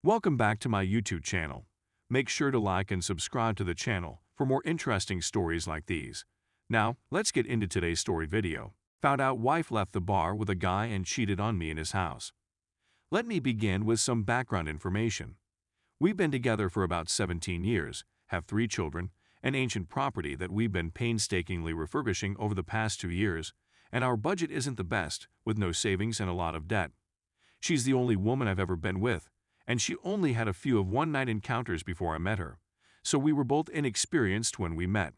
Welcome back to my YouTube channel. Make sure to like and subscribe to the channel for more interesting stories like these. Now, let's get into today's story video. Found out wife left the bar with a guy and cheated on me in his house. Let me begin with some background information. We've been together for about 17 years, have 3 children, an ancient property that we've been painstakingly refurbishing over the past 2 years, and our budget isn't the best, with no savings and a lot of debt. She's the only woman I've ever been with, and she only had a few of one-night encounters before I met her, so we were both inexperienced when we met.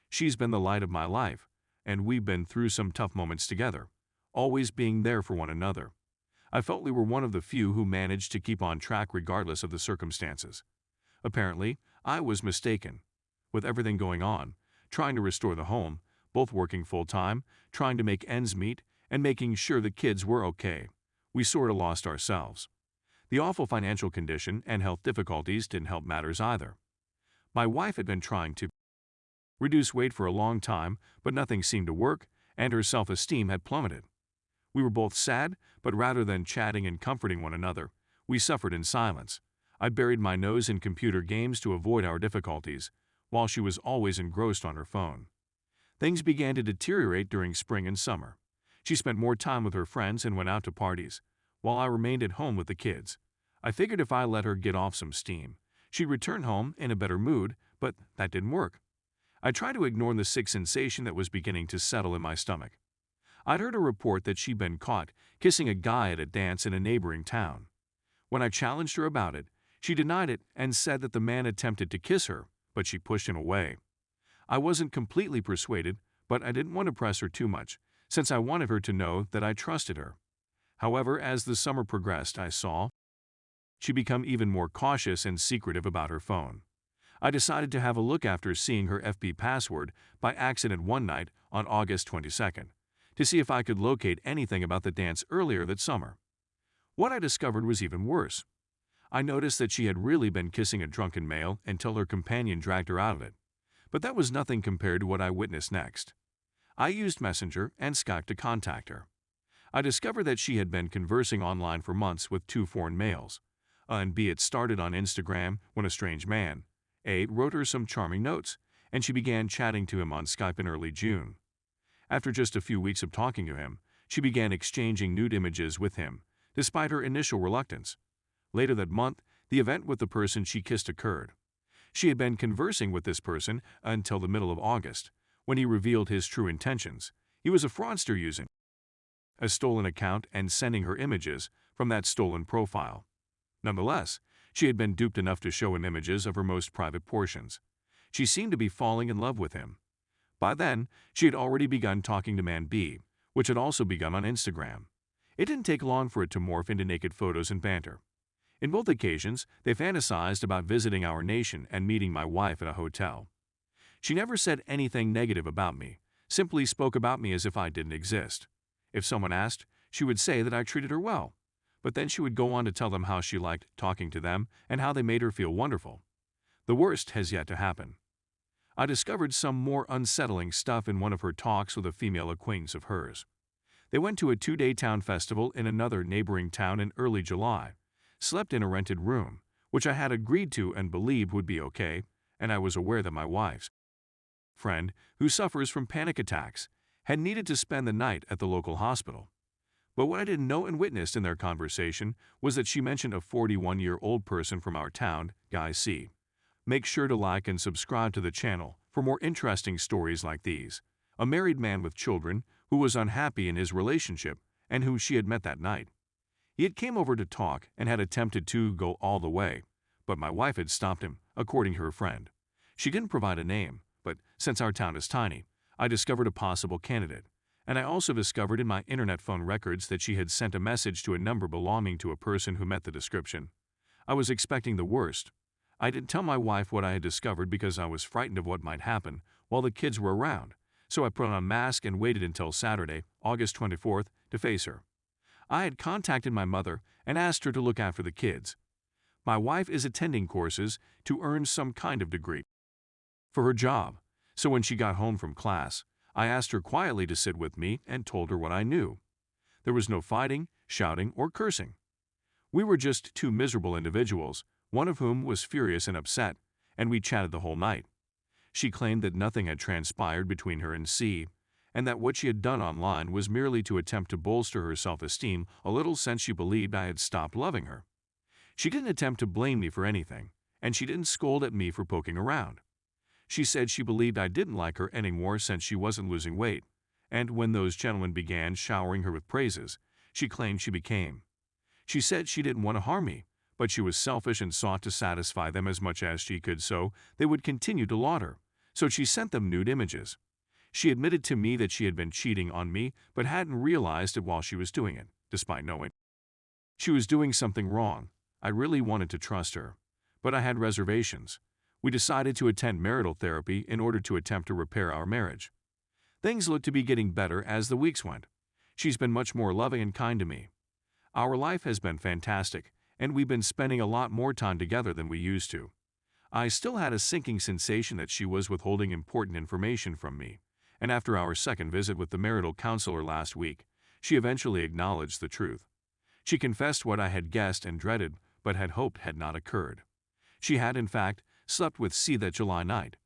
She's been the light of my life, and we've been through some tough moments together, always being there for one another. I felt we were one of the few who managed to keep on track regardless of the circumstances. Apparently, I was mistaken. With everything going on, trying to restore the home, both working full-time, trying to make ends meet, and making sure the kids were okay, we sort of lost ourselves. The awful financial condition and health difficulties didn't help matters either. My wife had been trying to reduce weight for a long time, but nothing seemed to work, and her self-esteem had plummeted. We were both sad, but rather than chatting and comforting one another, we suffered in silence. I buried my nose in computer games to avoid our difficulties, while she was always engrossed on her phone. Things began to deteriorate during spring and summer. She spent more time with her friends and went out to parties, while I remained at home with the kids. I figured if I let her get off some steam, she'd return home in a better mood, but that didn't work. I tried to ignore the sick sensation that was beginning to settle in my stomach. I'd heard a report that she'd been caught kissing a guy at a dance in a neighboring town. When I challenged her about it, she denied it and said that the man attempted to kiss her, but she pushed him away. I wasn't completely persuaded, but I didn't want to press her too much, since I wanted her to know that I trusted her. However, as the summer progressed, I saw she become even more cautious and secretive about her phone. I decided to have a look after seeing her FB password by accident one night on August 22nd, to see if I could locate anything about the dance earlier that summer. What I discovered was even worse. I noticed that she had really been kissing a drunken male until her companion dragged her out of it. But that was nothing compared to what I witnessed next. I used Messenger and Skype to contact her. I discovered that she had been conversing online for months with 2 foreign males. And B, it started on Instagram when a strange man, A, wrote her some charming notes, and she began chatting to him on Skype in early June. After just a few weeks of talking to him, she began exchanging nude images with him, despite her initial reluctance. Later that month, the event with the person she kissed occurred. She had been conversing with this person until the middle of August, when he revealed his true intentions. He was a fraudster using a stolen account and sending her images from that stolen profile. Nonetheless, she had been duped enough to show him images of her most private portions. She seemed to be falling in love with him. By then, she had already begun talking to man B, which had also begun on Instagram. It didn't take long for it to morph into naked photos and banter. In both occasions, they fantasized about visiting our nation and meeting my wife at a hotel. She never said anything negative about me, simply spoke about me as if I didn't exist. If someone asked, she would say that I treated her well, but then she would go on to tell them how she liked talking to them and how they made her feel wonderful. The worst has yet to happen. I discovered some more unsettling stuff in one of her talks with a female acquaintance of hers. They went to a 2-day town festival in another neighboring town in early July, slept in a rented room, which I had agreed to and believed would be okay, and I was aware that my wife's friend, who suffers from panic attacks, had needed to spend the night at the local hospital. But what I didn't know and witnessed in their conversation was that she mentioned a 41-year-old person from our town, Guy C. Make sure to like and subscribe to the channel for more interesting stories like these. A married man with children who was unhappy in his relationship and who she had met that night. He had came over to talk and had attempted to go all the way, but my wife had stopped him, according to her friend. She didn't provide a name, but since our town is tiny, I discovered a possible candidate, and I also discovered in my internet phone records that she had sent a message to a number belonging to a person who met the description. I was expecting the worst. I didn't tell my wife what I had discovered because I was frightened of what might happen while the kids were around, so I put on a mask and waited until Saturday, August 24th, to face her. I had contacted my mother and asked her to look after the kids. My wife is attending courses to earn some kind of degree for her job, so when she got home from class, I asked her quietly to sit with me and told her what I knew. There was no fighting, shouting, or cursing. We were just two miserable individuals, one of whom was furious and upset, and we chatted the whole night. She claimed that nothing had transpired between her and C, and that what she had done online was merely to attempt to bolster her self-esteem a little since she believed I had stopped loving her. She didn't attempt to blame me for anything, and she didn't scold at me for poking around. She said she believed I didn't like her anymore since she wasn't losing weight, and when those gentlemen began showering her with praises, she claimed she became. She said she didn't want to harm me, but she was selfish and sought to satisfy them as much as she could so they would continue to laud her. So she sent them nude images. She admitted to me that she had been cheating on me but hadn't realized it while she was doing it, despite knowing she was doing something wrong. I really wanted to trust her, but I had reservations. We decided to attend marital therapy in order to attempt to repair our marriage. Things looked to be getting better as the weeks went. She's been much more loving and kind to me. Our life has been fantastic, and we've been spending a lot more time together than we used to. I still had a sinking sensation that she was withholding important information from me, and after our second visit with the marital counselor last week, she eventually acknowledged the truth. She confessed what I had guessed and dreaded, but had hoped had not occurred. She had, in fact, slept with C that July night.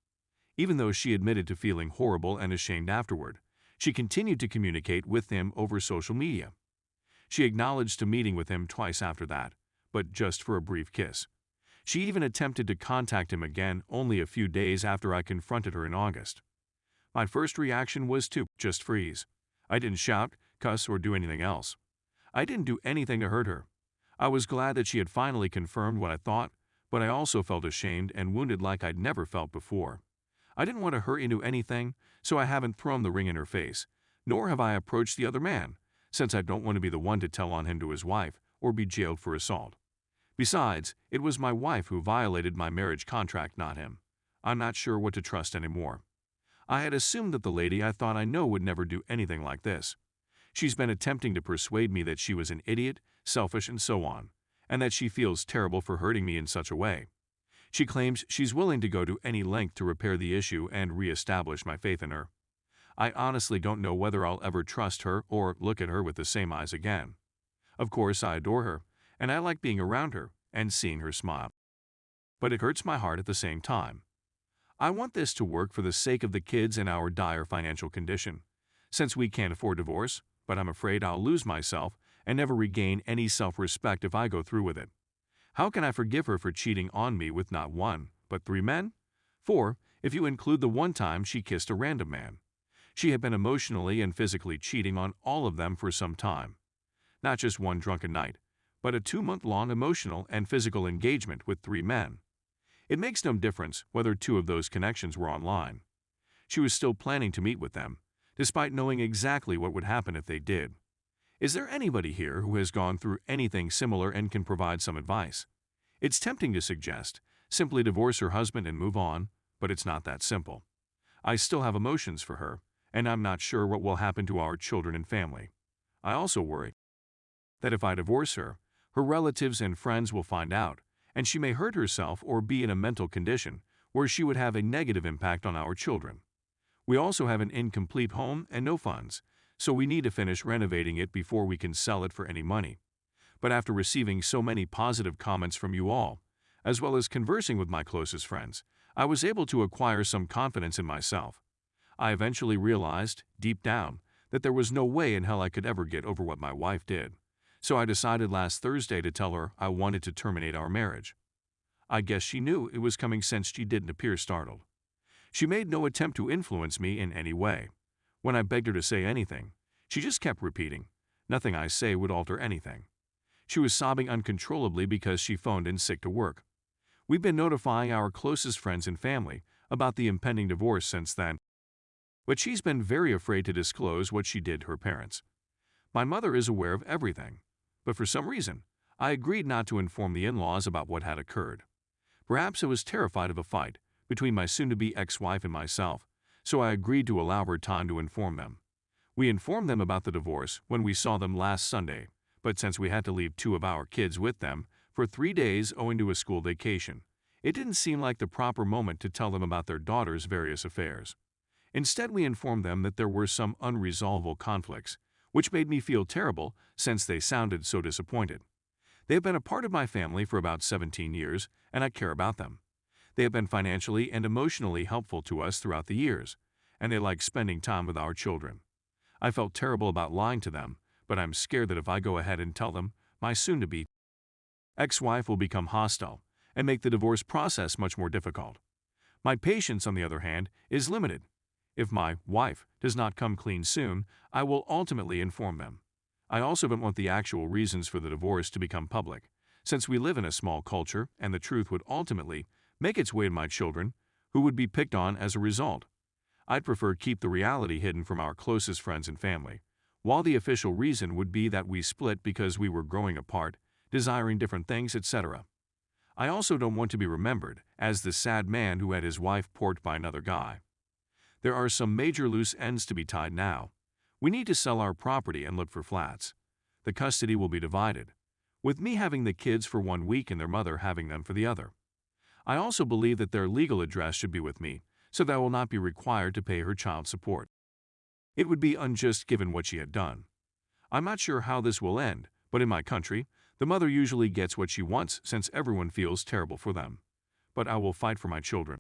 Even though she admitted to feeling horrible and ashamed afterward, she continued to communicate with him over social media. She acknowledged to meeting with him twice after that, but just for a brief kiss. She even attempted to contact him again only a few days after I confronted her in August. My first reaction was to just freeze. I didn't shout, cuss, or do anything else. I didn't do anything to hurt her. I was glad that she had finally confirmed what I thought, but I also felt ashamed and wounded like I'd never felt before. I didn't want to hurt into anything, so I haven't thrown the ring in her face, nor have I approached the other man, since I don't want to be the one to tell on him to his wife or be jailed for assault. Besides, it was my wife who violated my marriage contract, not him. I'm not sure what to trust anymore. I had assumed that the lady I thought I know would never do anything like this. She's been attempting to persuade me that she was an idiot, selfish, and so on, and that she feels terrible for hurting me in such a way. She claims she's willing to go to any length to repair the issue and re-establish my faith in her. I honestly don't know whether I'll ever trust her or look at her with the same eyes again. Of course, I adore her, and I like being around her and seeing her smile. But it hurts my heart at the same time. I want this to work for the sake of the kids and our dire financial condition, since we can't afford divorce, but I'm afraid I'll lose myself and never regain any self-respect if I go through with it. How can I forgive her for cheating on me with not one, but 3 men? 4, if you include the one time she kissed a random man. She had been emotionally and physically cheating on all of them for some time. Not just one drunken night, but a 2-month-long emotional and physical engagement with 3 men. It makes no difference whether 2 of those connections were online. She was still planning to meet with them, despite knowing exactly what would happen if they did. Is there anybody here who has gone through anything similar and can provide some advice? It's tempting to suggest simply divorce her husband and move on, but it's not that simple. I still have emotions for her, and I'm not sure what will happen to our children and family. I also worry that if I divorce her, her relatives and friends will find out, and she may hurt herself or be in a mental condition where she would have a negative impact on our children. We also have an incomplete home and no funds, so we need to finish renovating it before we can sell it for any money. But after receiving so many positive comments from you all, as well as conversing with my closest friends, I was able to acquire some confidence in myself. I eventually realized, deep down, that there was no way in hell I could ever get over what my wife did. So I decided last Thursday to tell her I wanted to terminate our marriage. I guess she knew it was coming since she didn't appear startled. She made no attempt to influence me in any way. When I begged her to say anything, she just kept repeating, "Nothing I say would alter anything." She was sobbing uncontrollably because she phoned in sick to work. We've been notifying our closest friends and family about the impending divorce since then, but she's been very afraid to disclose what she did to her parents. My mother is aware of everything, but for some reason, I agreed not to inform the in-laws about what had occurred. Perhaps I was terrified of a fight between my soon-to-be ex-wife and myself, so I agreed to allow her time to inform them. We informed them about the divorce when we saw them last Sunday, but since we had to leave 2 of our kids with them for 3 days owing to a school vacation, it didn't seem like the proper moment to tell them about their daughter's various affairs. Instead, we informed them that there were some unresolvable conflicts, which made me feel terrible since they sounded so disappointed. They have been a part of my family for about 17 years, and I care about them. They have been financially and emotionally helpful to us throughout the years, and they like spending time with our children. I felt terrible about lying to them, but I'm scared that if I go ahead and tell them, my soon-to-be ex-wife will become hostile and make the divorce process much more difficult. My patience, on the other hand, is limited. If my wife does not come clean soon, I will ultimately inform them. I also don't want the actual reasons for the divorce to become public, since we live in a small culture and the truth would ultimately make its way to my children, who would be picked on as a result. I'd prefer keep the reality hidden from our closest friends and family, while the official reason would be that we split because we were growing apart, desiring different things, etc. I also don't want to be remembered as the sad man who had his wife porked by another guy. There are some major loose ends to be tied now. We need to sell our property and look for flats. The custody will be divided, with me having the kids for 1 week and their mother having them for the other. I also believe that their legal address should be with me, so that I will not be required to pay her child support. It would be unjust given what she had done. I'm not sure how this will end, but in my country, the mother usually gets what she wants since everyone feels terrible for them. But I will fight for my children.